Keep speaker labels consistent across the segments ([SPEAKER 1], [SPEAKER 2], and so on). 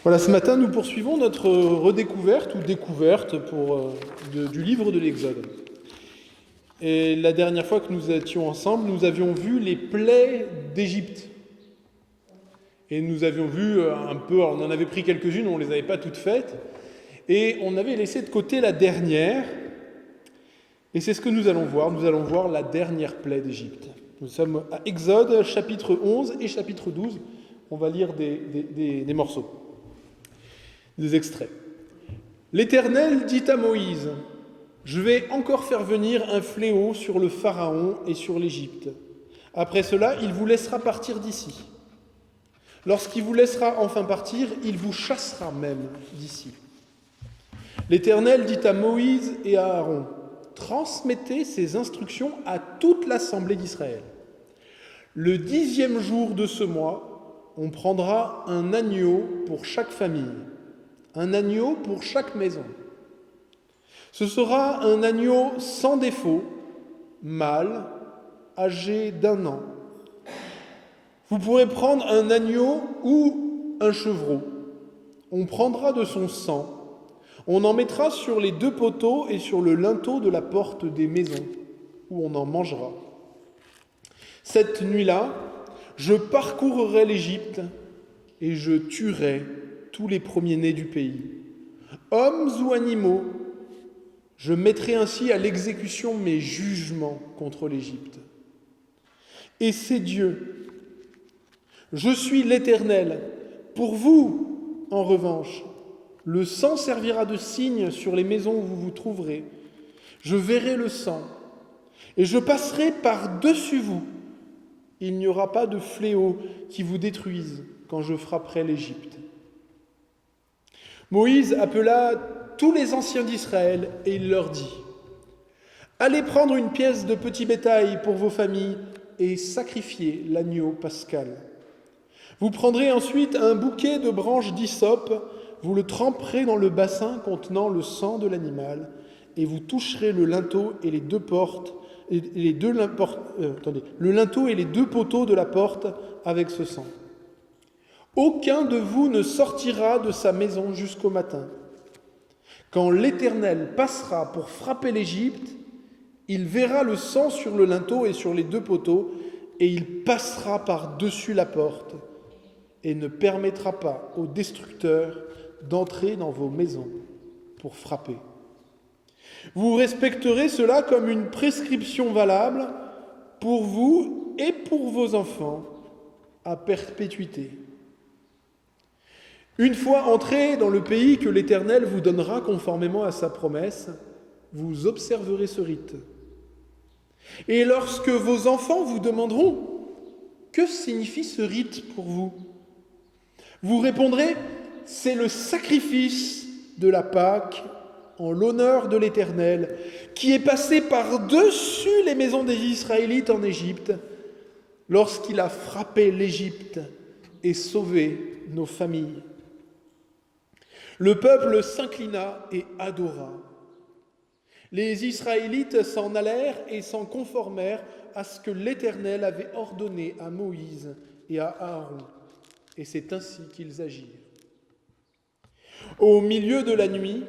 [SPEAKER 1] Voilà, ce matin, nous poursuivons notre redécouverte ou découverte du livre de l'Exode. Et la dernière fois que nous étions ensemble, nous avions vu les plaies d'Égypte. Et nous avions vu un peu, on en avait pris quelques-unes, on ne les avait pas toutes faites, et on avait laissé de côté la dernière, et c'est ce que nous allons voir la dernière plaie d'Égypte. Nous sommes à Exode, chapitre 11 et chapitre 12, on va lire des morceaux. Des extraits. L'Éternel dit à Moïse, « Je vais encore faire venir un fléau sur le Pharaon et sur l'Égypte. Après cela, il vous laissera partir d'ici. Lorsqu'il vous laissera enfin partir, il vous chassera même d'ici. » L'Éternel dit à Moïse et à Aaron, « Transmettez ces instructions à toute l'assemblée d'Israël. Le 10e jour de ce mois, on prendra un agneau pour chaque famille. Un agneau pour chaque maison. Ce sera un agneau sans défaut, mâle, âgé d'1 an. Vous pourrez prendre un agneau ou un chevreau. On prendra de son sang. On en mettra sur les 2 poteaux et sur le linteau de la porte des maisons, où on en mangera. Cette nuit-là, je parcourrai l'Égypte et je tuerai tous les premiers-nés du pays. Hommes ou animaux, je mettrai ainsi à l'exécution mes jugements contre l'Égypte. Et c'est Dieu. Je suis l'Éternel. Pour vous, en revanche, le sang servira de signe sur les maisons où vous vous trouverez. Je verrai le sang, et je passerai par-dessus vous. Il n'y aura pas de fléau qui vous détruise quand je frapperai l'Égypte. Moïse appela tous les anciens d'Israël et il leur dit « Allez prendre une pièce de petit bétail pour vos familles et sacrifiez l'agneau pascal. Vous prendrez ensuite un bouquet de branches d'hysope, vous le tremperez dans le bassin contenant le sang de l'animal et vous toucherez le linteau et les 2 portes, le linteau et les 2 poteaux de la porte avec ce sang. Aucun de vous ne sortira de sa maison jusqu'au matin. Quand l'Éternel passera pour frapper l'Égypte, il verra le sang sur le linteau et sur les 2 poteaux, et il passera par-dessus la porte, et ne permettra pas aux destructeurs d'entrer dans vos maisons pour frapper. Vous respecterez cela comme une prescription valable pour vous et pour vos enfants à perpétuité. Une fois entrés dans le pays que l'Éternel vous donnera conformément à sa promesse, vous observerez ce rite. Et lorsque vos enfants vous demanderont « Que signifie ce rite pour vous ?» vous répondrez « C'est le sacrifice de la Pâque en l'honneur de l'Éternel, qui est passé par-dessus les maisons des Israélites en Égypte, lorsqu'il a frappé l'Égypte et sauvé nos familles. » Le peuple s'inclina et adora. Les Israélites s'en allèrent et s'en conformèrent à ce que l'Éternel avait ordonné à Moïse et à Aaron, et c'est ainsi qu'ils agirent. Au milieu de la nuit,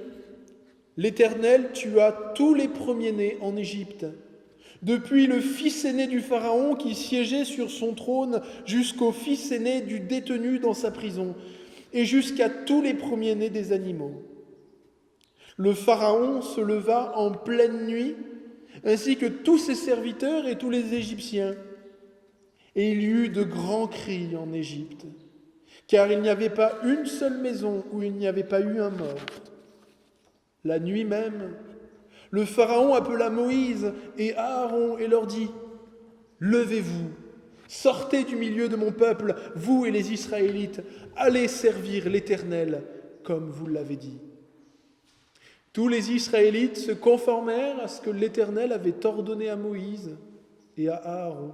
[SPEAKER 1] l'Éternel tua tous les premiers-nés en Égypte, depuis le fils aîné du Pharaon qui siégeait sur son trône jusqu'au fils aîné du détenu dans sa prison, et jusqu'à tous les premiers-nés des animaux. Le Pharaon se leva en pleine nuit, ainsi que tous ses serviteurs et tous les Égyptiens. Et il y eut de grands cris en Égypte, car il n'y avait pas une seule maison où il n'y avait pas eu un mort. La nuit même, le Pharaon appela Moïse et Aaron et leur dit « Levez-vous, sortez du milieu de mon peuple, vous et les Israélites, allez servir l'Éternel comme vous l'avez dit. » Tous les Israélites se conformèrent à ce que l'Éternel avait ordonné à Moïse et à Aaron,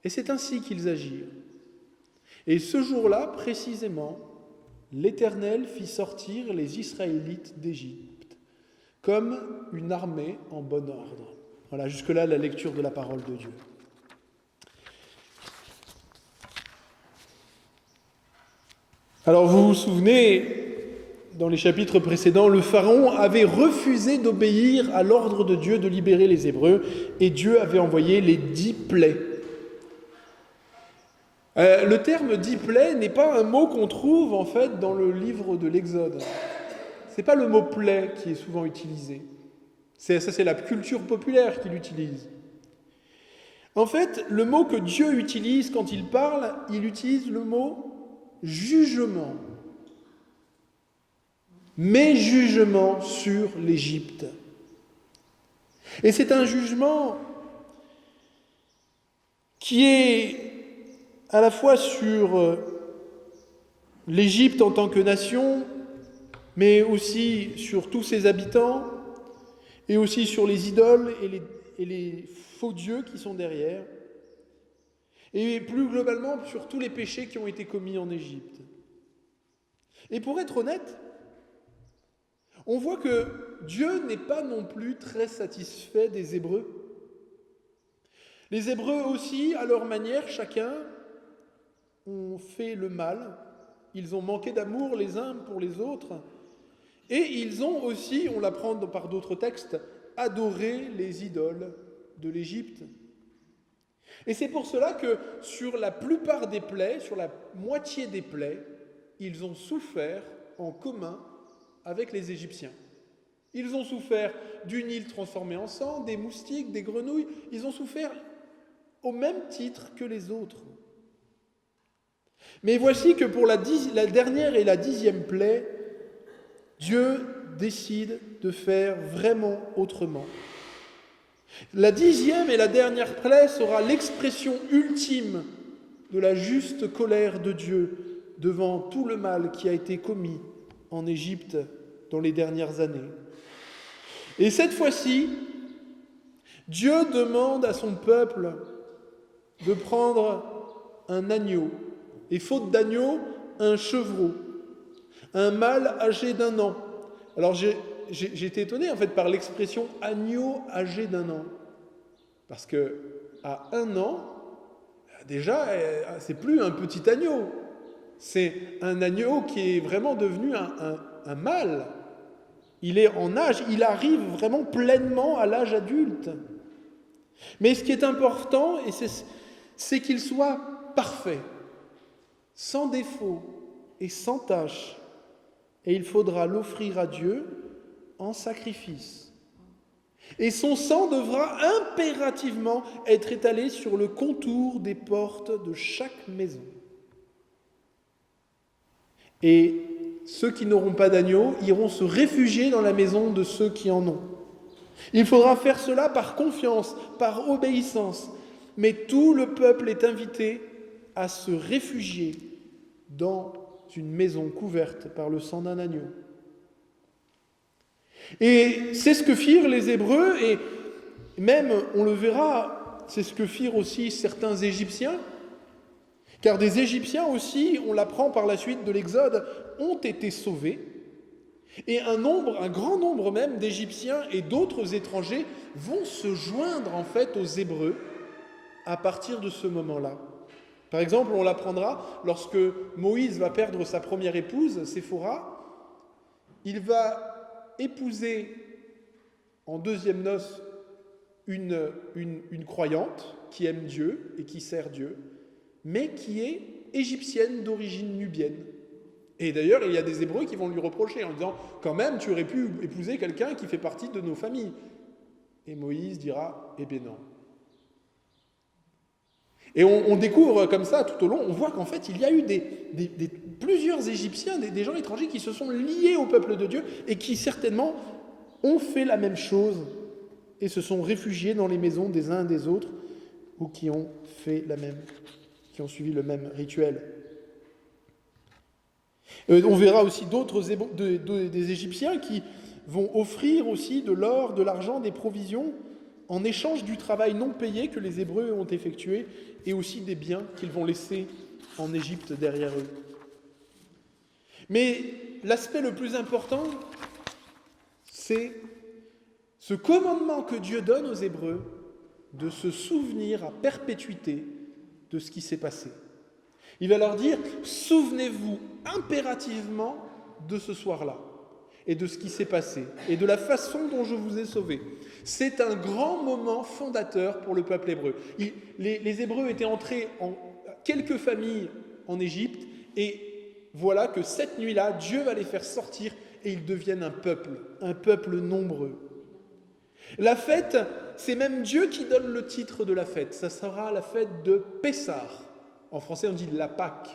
[SPEAKER 1] et c'est ainsi qu'ils agirent. Et ce jour-là, précisément, l'Éternel fit sortir les Israélites d'Égypte, comme une armée en bon ordre. Voilà, jusque-là, la lecture de la parole de Dieu. Alors vous vous souvenez, dans les chapitres précédents, le Pharaon avait refusé d'obéir à l'ordre de Dieu de libérer les Hébreux, et Dieu avait envoyé les 10 plaies. Le terme 10 plaies n'est pas un mot qu'on trouve en fait dans le livre de l'Exode. C'est pas le mot plaie qui est souvent utilisé. C'est la culture populaire qui l'utilise. En fait, le mot que Dieu utilise quand il parle, il utilise le mot jugement. Mes jugements sur l'Égypte. Et c'est un jugement qui est à la fois sur l'Égypte en tant que nation, mais aussi sur tous ses habitants, et aussi sur les idoles et les faux dieux qui sont derrière, et plus globalement sur tous les péchés qui ont été commis en Égypte. Et pour être honnête, on voit que Dieu n'est pas non plus très satisfait des Hébreux. Les Hébreux aussi, à leur manière, chacun, ont fait le mal. Ils ont manqué d'amour les uns pour les autres. Et ils ont aussi, on l'apprend par d'autres textes, adoré les idoles de l'Égypte. Et c'est pour cela que sur la plupart des plaies, sur la moitié des plaies, ils ont souffert en commun avec les Égyptiens. Ils ont souffert du Nil transformé en sang, des moustiques, des grenouilles. Ils ont souffert au même titre que les autres. Mais voici que pour la dernière et la 10e plaie, Dieu décide de faire vraiment autrement. La 10e et la dernière plaie sera l'expression ultime de la juste colère de Dieu devant tout le mal qui a été commis en Égypte dans les dernières années. Et cette fois-ci, Dieu demande à son peuple de prendre un agneau, et faute d'agneau, un chevreau, un mâle âgé d'1 an. Alors j'ai été étonné en fait par l'expression agneau âgé d'1 an, parce que à 1 an, déjà, c'est plus un petit agneau, c'est un agneau qui est vraiment devenu un mâle. Il est en âge, il arrive vraiment pleinement à l'âge adulte. Mais ce qui est important, c'est qu'il soit parfait, sans défaut et sans tache. Et il faudra l'offrir à Dieu en sacrifice. Et son sang devra impérativement être étalé sur le contour des portes de chaque maison. Et ceux qui n'auront pas d'agneau iront se réfugier dans la maison de ceux qui en ont. Il faudra faire cela par confiance, par obéissance, mais tout le peuple est invité à se réfugier dans une maison couverte par le sang d'un agneau. Et c'est ce que firent les Hébreux, et même, on le verra, c'est ce que firent aussi certains Égyptiens, car des Égyptiens aussi, on l'apprend par la suite de l'Exode, ont été sauvés, et un grand nombre même d'Égyptiens et d'autres étrangers vont se joindre en fait aux Hébreux à partir de ce moment-là. Par exemple, on l'apprendra lorsque Moïse va perdre sa première épouse, Séphora, il va épouser en 2e noces une croyante qui aime Dieu et qui sert Dieu, mais qui est égyptienne d'origine nubienne. Et d'ailleurs, il y a des Hébreux qui vont lui reprocher en disant « Quand même, tu aurais pu épouser quelqu'un qui fait partie de nos familles. » Et Moïse dira « Eh bien non. » Et on découvre comme ça, tout au long, on voit qu'en fait, il y a eu plusieurs Égyptiens, des gens étrangers qui se sont liés au peuple de Dieu et qui certainement ont fait la même chose et se sont réfugiés dans les maisons des uns et des autres ou qui ont suivi le même rituel. On verra aussi des Égyptiens qui vont offrir aussi de l'or, de l'argent, des provisions en échange du travail non payé que les Hébreux ont effectué et aussi des biens qu'ils vont laisser en Égypte derrière eux. Mais l'aspect le plus important, c'est ce commandement que Dieu donne aux Hébreux de se souvenir à perpétuité de ce qui s'est passé. Il va leur dire, souvenez-vous impérativement de ce soir-là, et de ce qui s'est passé, et de la façon dont je vous ai sauvés. C'est un grand moment fondateur pour le peuple hébreu. Les Hébreux étaient entrés en quelques familles en Égypte, et voilà que cette nuit-là, Dieu va les faire sortir, et ils deviennent un peuple nombreux. La fête, c'est même Dieu qui donne le titre de la fête. Ça sera la fête de Pessah. En français, on dit la Pâque.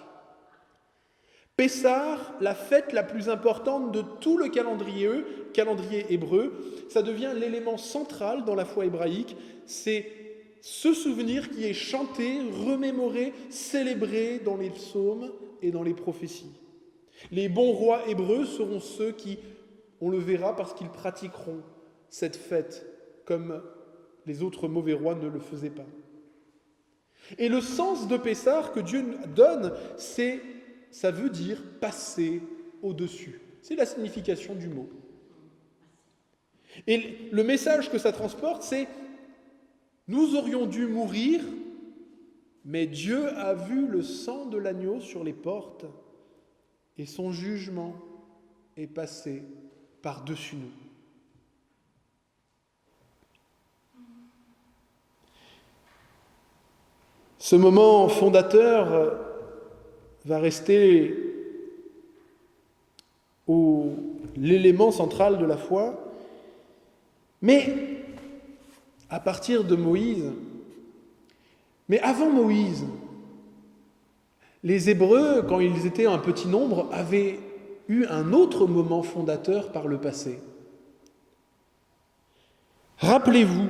[SPEAKER 1] Pessah, la fête la plus importante de tout le calendrier hébreu, ça devient l'élément central dans la foi hébraïque. C'est ce souvenir qui est chanté, remémoré, célébré dans les psaumes et dans les prophéties. Les bons rois hébreux seront ceux qui, on le verra, parce qu'ils pratiqueront cette fête comme les autres mauvais rois ne le faisaient pas. Et le sens de Pessah que Dieu donne, ça veut dire passer au-dessus. C'est la signification du mot. Et le message que ça transporte, c'est nous aurions dû mourir, mais Dieu a vu le sang de l'agneau sur les portes et son jugement est passé par-dessus nous. Ce moment fondateur va rester l'élément central de la foi, mais à partir de Moïse, mais avant Moïse, les Hébreux, quand ils étaient un petit nombre, avaient eu un autre moment fondateur par le passé. Rappelez-vous,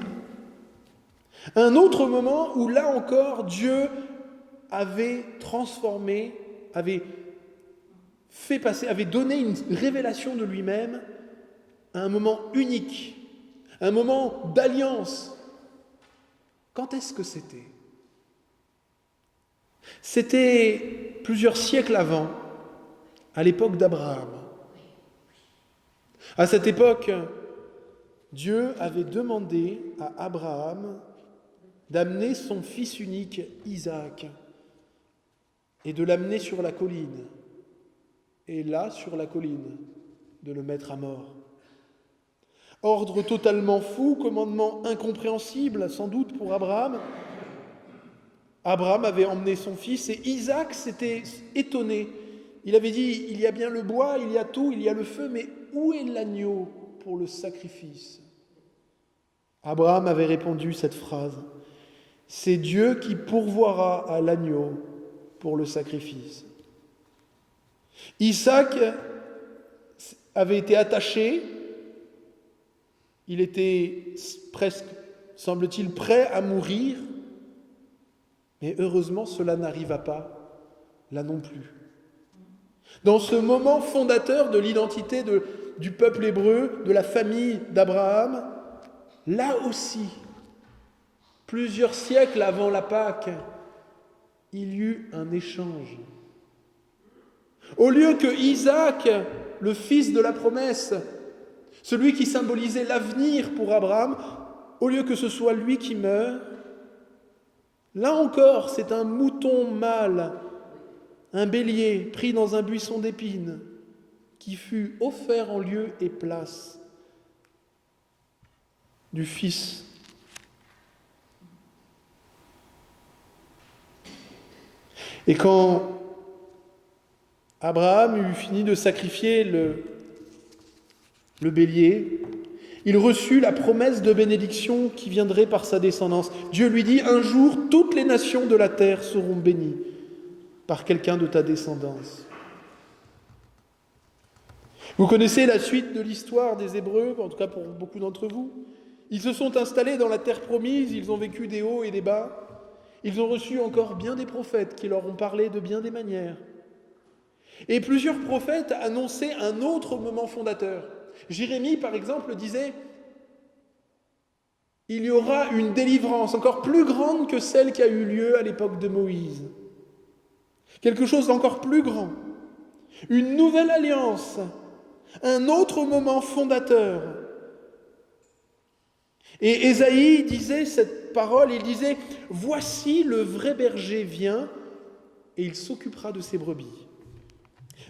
[SPEAKER 1] un autre moment où là encore Dieu avait transformé, avait fait passer, avait donné une révélation de lui-même à un moment unique, un moment d'alliance. Quand est-ce que c'était ? C'était plusieurs siècles avant, à l'époque d'Abraham. À cette époque, Dieu avait demandé à Abraham d'amener son fils unique, Isaac, et de l'amener sur la colline. Et là, sur la colline, de le mettre à mort. Ordre totalement fou, commandement incompréhensible, sans doute pour Abraham. Abraham avait emmené son fils et Isaac s'était étonné. Il avait dit, il y a bien le bois, il y a tout, il y a le feu, mais où est l'agneau pour le sacrifice ? Abraham avait répondu cette phrase, c'est Dieu qui pourvoira à l'agneau pour le sacrifice. Isaac avait été attaché, il était presque, semble-t-il, prêt à mourir, mais heureusement cela n'arriva pas, là non plus. Dans ce moment fondateur de l'identité du peuple hébreu, de la famille d'Abraham, là aussi, plusieurs siècles avant la Pâque, il y eut un échange. Au lieu que Isaac, le fils de la promesse, celui qui symbolisait l'avenir pour Abraham, au lieu que ce soit lui qui meure, là encore, c'est un mouton mâle, un bélier pris dans un buisson d'épines, qui fut offert en lieu et place du Fils. Et quand Abraham eut fini de sacrifier le bélier, il reçut la promesse de bénédiction qui viendrait par sa descendance. Dieu lui dit, un jour, toutes les nations de la terre seront bénies par quelqu'un de ta descendance. Vous connaissez la suite de l'histoire des Hébreux, en tout cas pour beaucoup d'entre vous. Ils se sont installés dans la terre promise, ils ont vécu des hauts et des bas. Ils ont reçu encore bien des prophètes qui leur ont parlé de bien des manières. Et plusieurs prophètes annonçaient un autre moment fondateur. Jérémie, par exemple, disait « Il y aura une délivrance encore plus grande que celle qui a eu lieu à l'époque de Moïse. Quelque chose d'encore plus grand. Une nouvelle alliance. Un autre moment fondateur. » Et Ésaïe disait cette parole, il disait « Voici le vrai berger vient, et il s'occupera de ses brebis.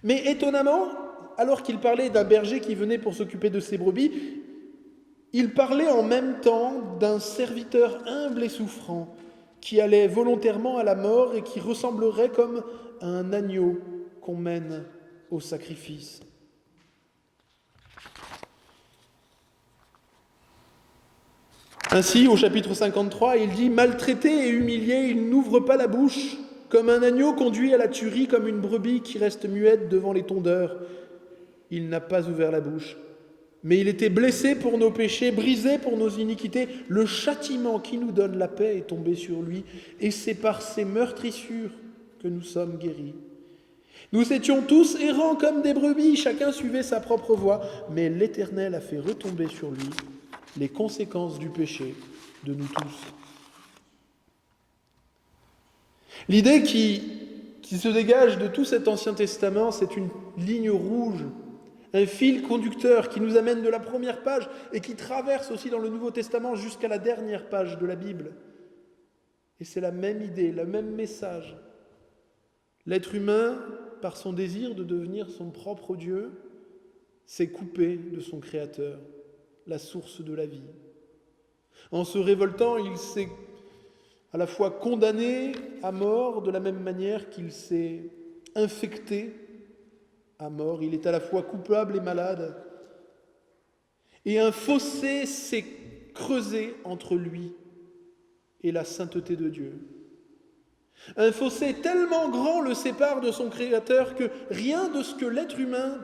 [SPEAKER 1] Mais étonnamment, alors qu'il parlait d'un berger qui venait pour s'occuper de ses brebis, il parlait en même temps d'un serviteur humble et souffrant qui allait volontairement à la mort et qui ressemblerait comme à un agneau qu'on mène au sacrifice. Ainsi, au chapitre 53, il dit « Maltraité et humilié, il n'ouvre pas la bouche, comme un agneau conduit à la tuerie, comme une brebis qui reste muette devant les tondeurs. Il n'a pas ouvert la bouche. Mais il était blessé pour nos péchés, brisé pour nos iniquités. Le châtiment qui nous donne la paix est tombé sur lui, et c'est par ses meurtrissures que nous sommes guéris. Nous étions tous errants comme des brebis, chacun suivait sa propre voie, mais l'Éternel a fait retomber sur lui les conséquences du péché de nous tous. » L'idée qui se dégage de tout cet Ancien Testament, c'est une ligne rouge, un fil conducteur qui nous amène de la première page et qui traverse aussi dans le Nouveau Testament jusqu'à la dernière page de la Bible. Et c'est la même idée, le même message. L'être humain, par son désir de devenir son propre Dieu, s'est coupé de son Créateur, la source de la vie. En se révoltant, il s'est à la fois condamné à mort de la même manière qu'il s'est infecté à mort. Il est à la fois coupable et malade. Et un fossé s'est creusé entre lui et la sainteté de Dieu. Un fossé tellement grand le sépare de son Créateur que rien de ce que l'être humain,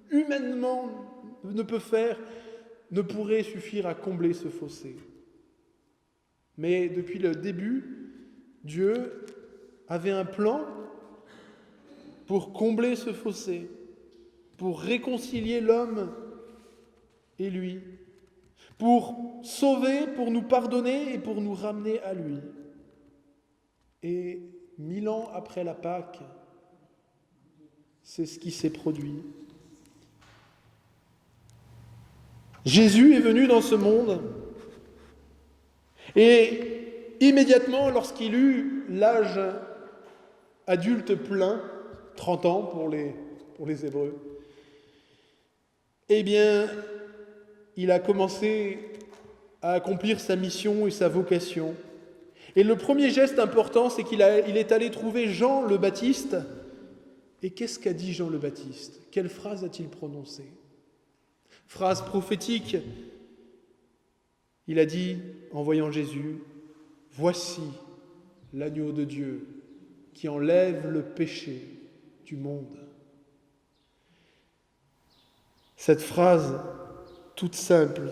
[SPEAKER 1] humainement, ne peut faire ne pourrait suffire à combler ce fossé. Mais depuis le début, Dieu avait un plan pour combler ce fossé, pour réconcilier l'homme et lui, pour sauver, pour nous pardonner et pour nous ramener à lui. Et 1000 ans après la Pâque, c'est ce qui s'est produit. Jésus est venu dans ce monde et immédiatement, lorsqu'il eut l'âge adulte plein, 30 ans pour les Hébreux, eh bien, il a commencé à accomplir sa mission et sa vocation. Et le premier geste important, c'est qu'il est allé trouver Jean le Baptiste. Et qu'est-ce qu'a dit Jean le Baptiste? Quelle phrase a-t-il prononcée? Phrase prophétique. Il a dit, en voyant Jésus, « Voici l'agneau de Dieu qui enlève le péché du monde. » Cette phrase toute simple,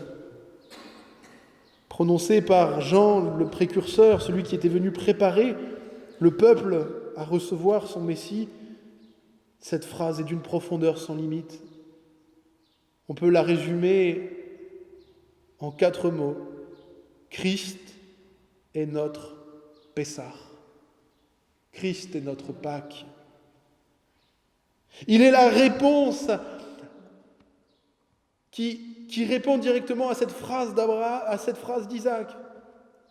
[SPEAKER 1] prononcée par Jean le précurseur, celui qui était venu préparer le peuple à recevoir son Messie, cette phrase est d'une profondeur sans limite. On peut la résumer en 4 mots. Christ est notre Pessah. Christ est notre Pâque. Il est la réponse qui répond directement à cette phrase d'Abraham, à cette phrase d'Isaac.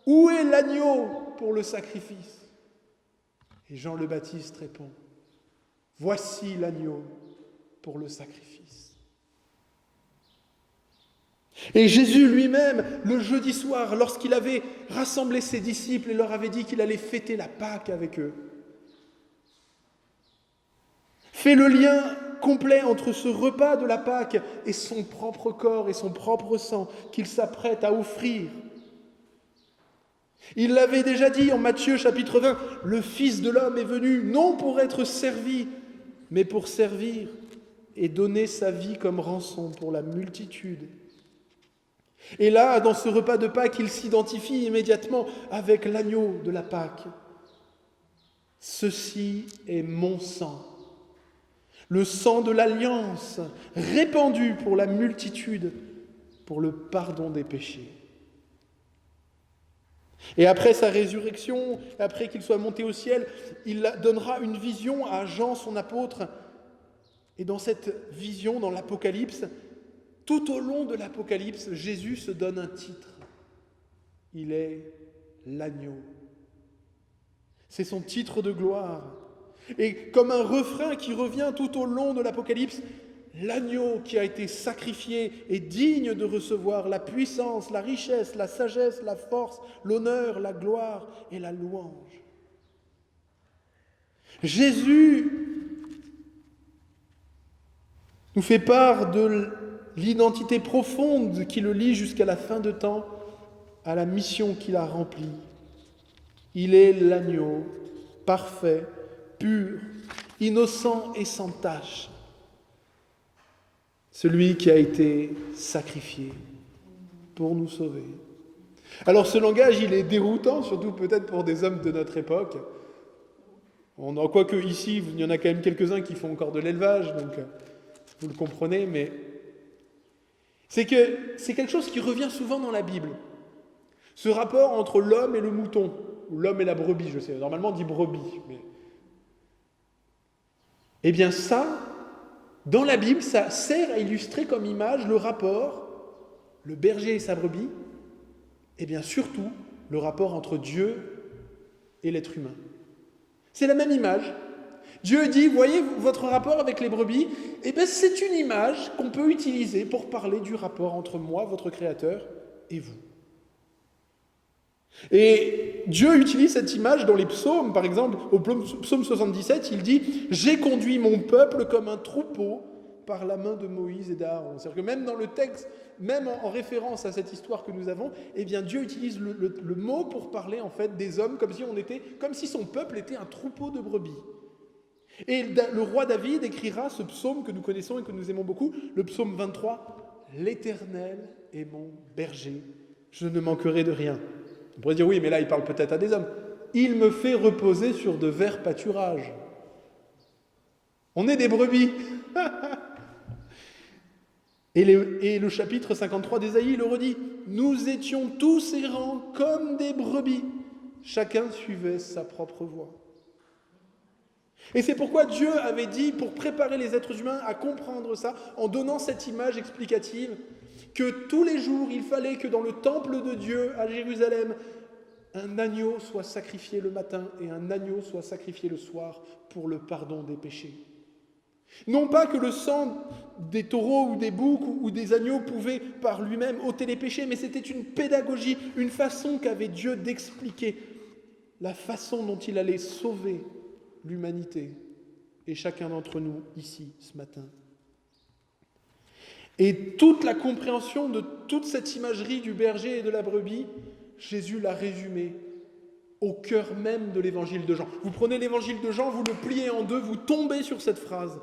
[SPEAKER 1] Où est l'agneau pour le sacrifice? Et Jean le Baptiste répond, voici l'agneau pour le sacrifice. Et Jésus lui-même, le jeudi soir, lorsqu'il avait rassemblé ses disciples et leur avait dit qu'il allait fêter la Pâque avec eux, fait le lien complet entre ce repas de la Pâque et son propre corps et son propre sang qu'il s'apprête à offrir. Il l'avait déjà dit en Matthieu chapitre 20, « Le Fils de l'homme est venu non pour être servi, mais pour servir et donner sa vie comme rançon pour la multitude. » Et là, dans ce repas de Pâques, il s'identifie immédiatement avec l'agneau de la Pâque. « Ceci est mon sang. » Le sang de l'alliance, répandu pour la multitude, pour le pardon des péchés. Et après sa résurrection, après qu'il soit monté au ciel, il donnera une vision à Jean, son apôtre. Et dans cette vision, dans l'Apocalypse, tout au long de l'Apocalypse, Jésus se donne un titre. Il est l'agneau. C'est son titre de gloire. Et comme un refrain qui revient tout au long de l'Apocalypse, l'agneau qui a été sacrifié est digne de recevoir la puissance, la richesse, la sagesse, la force, l'honneur, la gloire et la louange. Jésus nous fait part de l'identité profonde qui le lie jusqu'à la fin de temps à la mission qu'il a remplie. Il est l'agneau parfait, pur, innocent et sans tache. Celui qui a été sacrifié pour nous sauver. Alors ce langage, il est déroutant, surtout peut-être pour des hommes de notre époque. Quoique ici, il y en a quand même quelques-uns qui font encore de l'élevage, donc vous le comprenez, mais c'est quelque chose qui revient souvent dans la Bible. Ce rapport entre l'homme et le mouton, ou l'homme et la brebis, je sais, normalement on dit brebis, mais... Eh bien ça, dans la Bible, ça sert à illustrer comme image le rapport, le berger et sa brebis, et bien surtout le rapport entre Dieu et l'être humain. C'est la même image. Dieu dit, voyez votre rapport avec les brebis, eh bien c'est une image qu'on peut utiliser pour parler du rapport entre moi, votre Créateur, et vous. Et Dieu utilise cette image dans les psaumes, par exemple, au psaume 77, il dit « J'ai conduit mon peuple comme un troupeau par la main de Moïse et d'Aaron ». C'est-à-dire que même dans le texte, même en référence à cette histoire que nous avons, eh bien Dieu utilise le mot pour parler en fait des hommes comme si son peuple était un troupeau de brebis. Et le roi David écrira ce psaume que nous connaissons et que nous aimons beaucoup, le psaume 23, « L'Éternel est mon berger, je ne manquerai de rien ». On pourrait dire, oui, mais là, il parle peut-être à des hommes. Il me fait reposer sur de verts pâturages. On est des brebis. Et le chapitre 53 d'Ésaïe le redit. Nous étions tous errants comme des brebis. Chacun suivait sa propre voie. Et c'est pourquoi Dieu avait dit, pour préparer les êtres humains à comprendre ça, en donnant cette image explicative, que tous les jours, il fallait que dans le temple de Dieu à Jérusalem, un agneau soit sacrifié le matin et un agneau soit sacrifié le soir pour le pardon des péchés. Non pas que le sang des taureaux ou des boucs ou des agneaux pouvait par lui-même ôter les péchés, mais c'était une pédagogie, une façon qu'avait Dieu d'expliquer la façon dont il allait sauver l'humanité et chacun d'entre nous ici ce matin. Et toute la compréhension de toute cette imagerie du berger et de la brebis, Jésus l'a résumée au cœur même de l'évangile de Jean. Vous prenez l'évangile de Jean, vous le pliez en deux, vous tombez sur cette phrase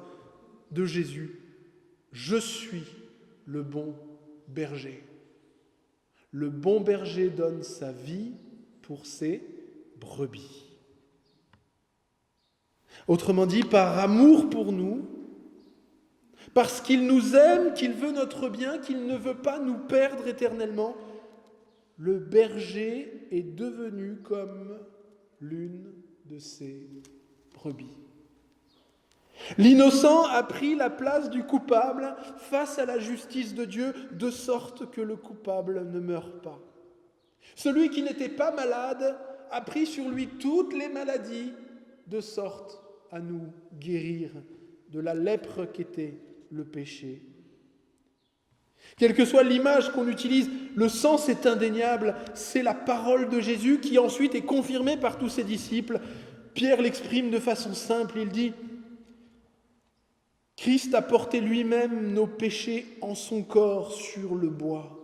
[SPEAKER 1] de Jésus. Je suis le bon berger. Le bon berger donne sa vie pour ses brebis. Autrement dit, par amour pour nous, parce qu'il nous aime, qu'il veut notre bien, qu'il ne veut pas nous perdre éternellement, le berger est devenu comme l'une de ses brebis. L'innocent a pris la place du coupable face à la justice de Dieu, de sorte que le coupable ne meurt pas. Celui qui n'était pas malade a pris sur lui toutes les maladies, de sorte à nous guérir de la lèpre qu'était le péché. Quelle que soit l'image qu'on utilise, le sens est indéniable, c'est la parole de Jésus qui ensuite est confirmée par tous ses disciples. Pierre l'exprime de façon simple, il dit « Christ a porté lui-même nos péchés en son corps sur le bois. »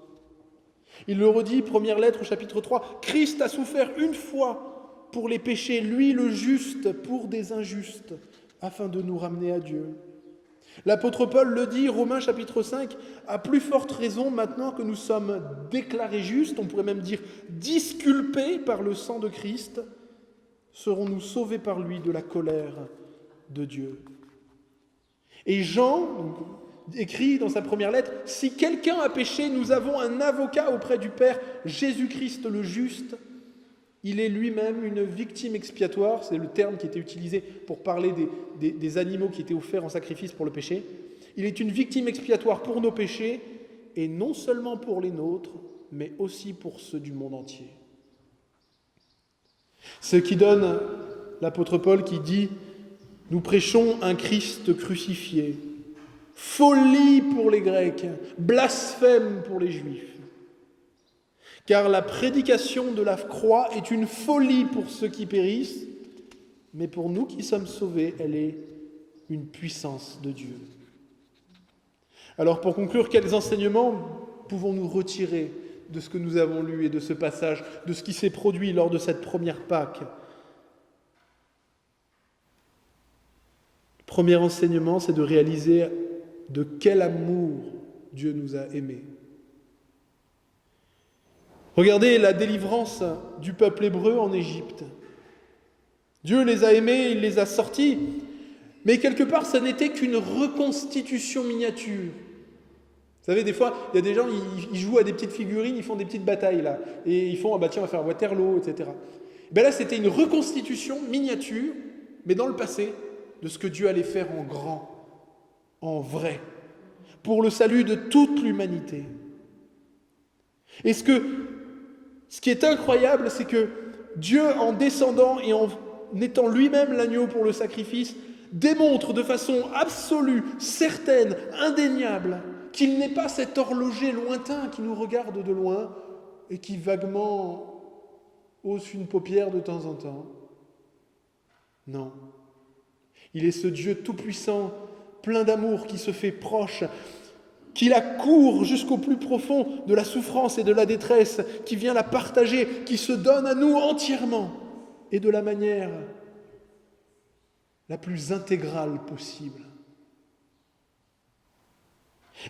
[SPEAKER 1] Il le redit, première lettre au chapitre 3, « Christ a souffert une fois pour les péchés, lui le juste pour des injustes, afin de nous ramener à Dieu. » L'apôtre Paul le dit, Romains chapitre 5, à plus forte raison, maintenant que nous sommes déclarés justes, on pourrait même dire disculpés par le sang de Christ, serons-nous sauvés par lui de la colère de Dieu. Et Jean écrit dans sa première lettre, « Si quelqu'un a péché, nous avons un avocat auprès du Père, Jésus-Christ le juste. Il est lui-même une victime expiatoire. » C'est le terme qui était utilisé pour parler des animaux qui étaient offerts en sacrifice pour le péché. Il est une victime expiatoire pour nos péchés, et non seulement pour les nôtres, mais aussi pour ceux du monde entier. Ce qui donne l'apôtre Paul qui dit Nous prêchons un Christ crucifié, folie pour les Grecs, blasphème pour les Juifs. Car la prédication de la croix est une folie pour ceux qui périssent, mais pour nous qui sommes sauvés, elle est une puissance de Dieu. Alors pour conclure, quels enseignements pouvons-nous retirer de ce que nous avons lu et de ce passage, de ce qui s'est produit lors de cette première Pâque ? Le premier enseignement, c'est de réaliser de quel amour Dieu nous a aimés. Regardez la délivrance du peuple hébreu en Égypte. Dieu les a aimés, il les a sortis, mais quelque part, ça n'était qu'une reconstitution miniature. Vous savez, des fois, il y a des gens, ils jouent à des petites figurines, ils font des petites batailles, là, et ils font, ah bah tiens, on va faire Waterloo, etc. Et bien là, c'était une reconstitution miniature, mais dans le passé, de ce que Dieu allait faire en grand, en vrai, pour le salut de toute l'humanité. Et ce qui est incroyable, c'est que Dieu, en descendant et en étant lui-même l'agneau pour le sacrifice, démontre de façon absolue, certaine, indéniable, qu'il n'est pas cet horloger lointain qui nous regarde de loin et qui vaguement hausse une paupière de temps en temps. Non. Il est ce Dieu tout-puissant, plein d'amour, qui se fait proche, qui la court jusqu'au plus profond de la souffrance et de la détresse, qui vient la partager, qui se donne à nous entièrement et de la manière la plus intégrale possible.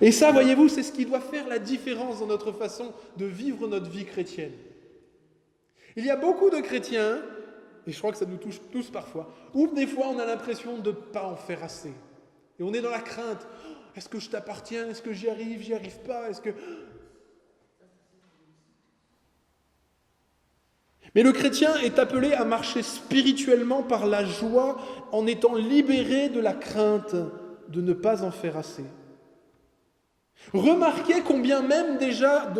[SPEAKER 1] Et ça, voyez-vous, c'est ce qui doit faire la différence dans notre façon de vivre notre vie chrétienne. Il y a beaucoup de chrétiens, et je crois que ça nous touche tous parfois, où des fois on a l'impression de ne pas en faire assez. Et on est dans la crainte. Est-ce que je t'appartiens ? Est-ce que j'y arrive pas ? Mais le chrétien est appelé à marcher spirituellement par la joie en étant libéré de la crainte de ne pas en faire assez. Remarquez combien même déjà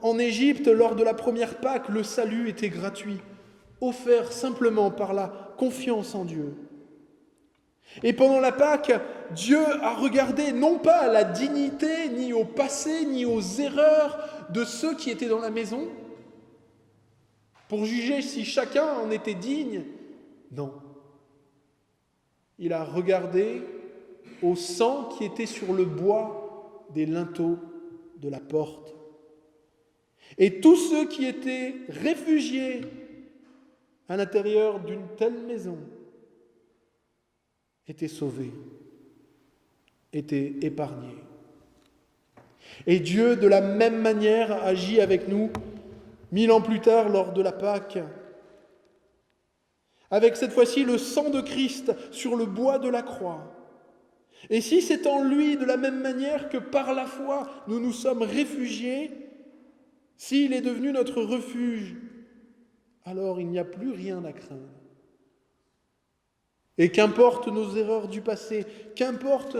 [SPEAKER 1] en Égypte, lors de la première Pâque, le salut était gratuit, offert simplement par la confiance en Dieu. Et pendant la Pâque, Dieu a regardé non pas à la dignité, ni au passé, ni aux erreurs de ceux qui étaient dans la maison, pour juger si chacun en était digne. Non. Il a regardé au sang qui était sur le bois des linteaux de la porte. Et tous ceux qui étaient réfugiés à l'intérieur d'une telle maison étaient sauvés, étaient épargnés. Et Dieu, de la même manière, agit avec nous 1000 ans plus tard lors de la Pâque, avec cette fois-ci le sang de Christ sur le bois de la croix. Et si c'est en lui, de la même manière que par la foi, nous nous sommes réfugiés, s'il est devenu notre refuge, alors il n'y a plus rien à craindre. Et qu'importe nos erreurs du passé, qu'importe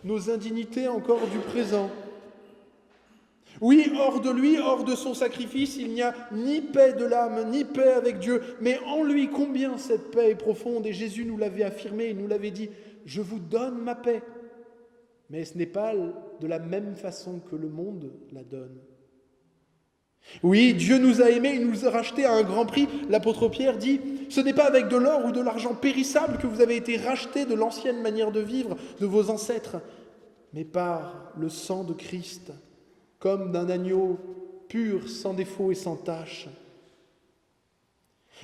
[SPEAKER 1] nos indignités encore du présent, oui, hors de lui, hors de son sacrifice, il n'y a ni paix de l'âme, ni paix avec Dieu, mais en lui, combien cette paix est profonde, et Jésus nous l'avait affirmé, il nous l'avait dit, « Je vous donne ma paix ». Mais ce n'est pas de la même façon que le monde la donne. Oui, Dieu nous a aimés, il nous a rachetés à un grand prix. L'apôtre Pierre dit, « Ce n'est pas avec de l'or ou de l'argent périssable que vous avez été rachetés de l'ancienne manière de vivre de vos ancêtres, mais par le sang de Christ, comme d'un agneau pur, sans défaut et sans tache. »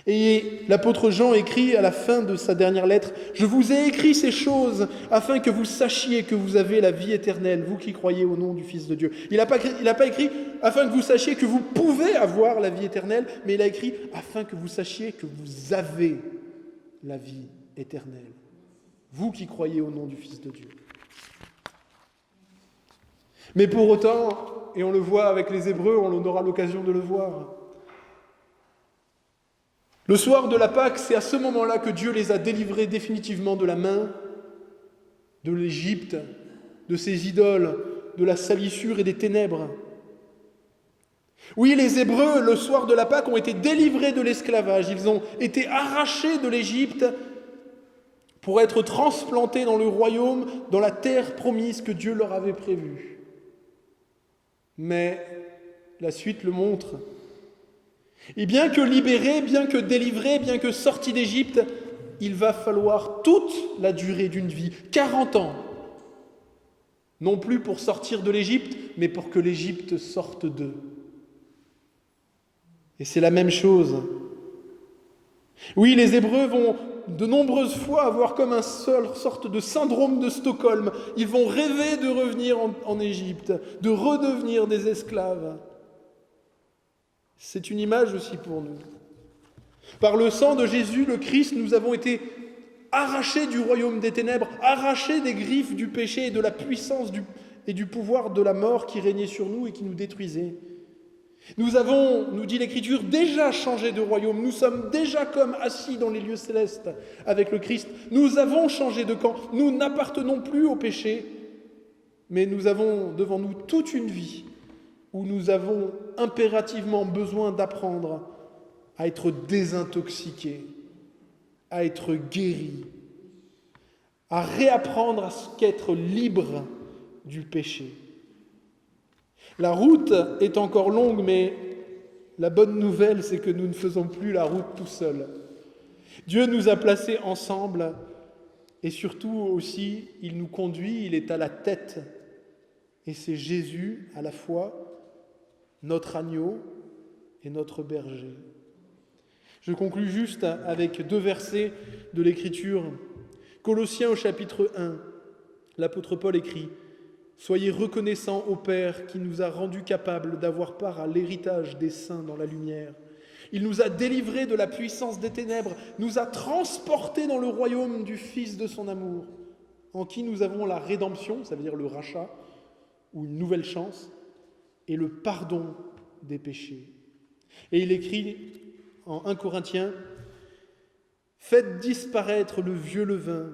[SPEAKER 1] Et l'apôtre Jean écrit à la fin de sa dernière lettre, « Je vous ai écrit ces choses afin que vous sachiez que vous avez la vie éternelle, vous qui croyez au nom du Fils de Dieu. » Il n'a pas écrit « afin que vous sachiez que vous pouvez avoir la vie éternelle », mais il a écrit « afin que vous sachiez que vous avez la vie éternelle, vous qui croyez au nom du Fils de Dieu. » Mais pour autant, et on le voit avec les Hébreux, on aura l'occasion de le voir, le soir de la Pâque, c'est à ce moment-là que Dieu les a délivrés définitivement de la main de l'Égypte, de ses idoles, de la salissure et des ténèbres. Oui, les Hébreux, le soir de la Pâque, ont été délivrés de l'esclavage. Ils ont été arrachés de l'Égypte pour être transplantés dans le royaume, dans la terre promise que Dieu leur avait prévue. Mais la suite le montre. Et bien que libérés, bien que délivrés, bien que sortis d'Égypte, il va falloir toute la durée d'une vie, 40 ans. Non plus pour sortir de l'Égypte, mais pour que l'Égypte sorte d'eux. Et c'est la même chose. Oui, les Hébreux vont de nombreuses fois avoir comme une seule sorte de syndrome de Stockholm. Ils vont rêver de revenir en Égypte, de redevenir des esclaves. C'est une image aussi pour nous. Par le sang de Jésus, le Christ, nous avons été arrachés du royaume des ténèbres, arrachés des griffes du péché et de la puissance et du pouvoir de la mort qui régnait sur nous et qui nous détruisait. Nous avons, nous dit l'Écriture, déjà changé de royaume. Nous sommes déjà comme assis dans les lieux célestes avec le Christ. Nous avons changé de camp. Nous n'appartenons plus au péché, mais nous avons devant nous toute une vie où nous avons impérativement besoin d'apprendre à être désintoxiqués, à être guéris, à réapprendre à ce qu'être libre du péché. La route est encore longue, mais la bonne nouvelle, c'est que nous ne faisons plus la route tout seuls. Dieu nous a placés ensemble et surtout aussi, il nous conduit, il est à la tête. Et c'est Jésus, à la fois, notre agneau et notre berger. Je conclus juste avec 2 versets de l'Écriture. Colossiens au chapitre 1, l'apôtre Paul écrit « Soyez reconnaissants au Père qui nous a rendus capables d'avoir part à l'héritage des saints dans la lumière. Il nous a délivrés de la puissance des ténèbres, nous a transportés dans le royaume du Fils de son amour, en qui nous avons la rédemption, ça veut dire le rachat, ou une nouvelle chance, et le pardon des péchés. » Et il écrit en 1 Corinthiens « Faites disparaître le vieux levain,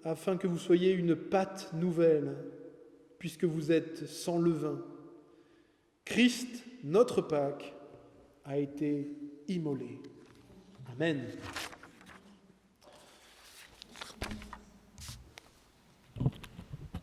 [SPEAKER 1] afin que vous soyez une pâte nouvelle, puisque vous êtes sans levain. Christ, notre Pâque, a été immolé. » Amen.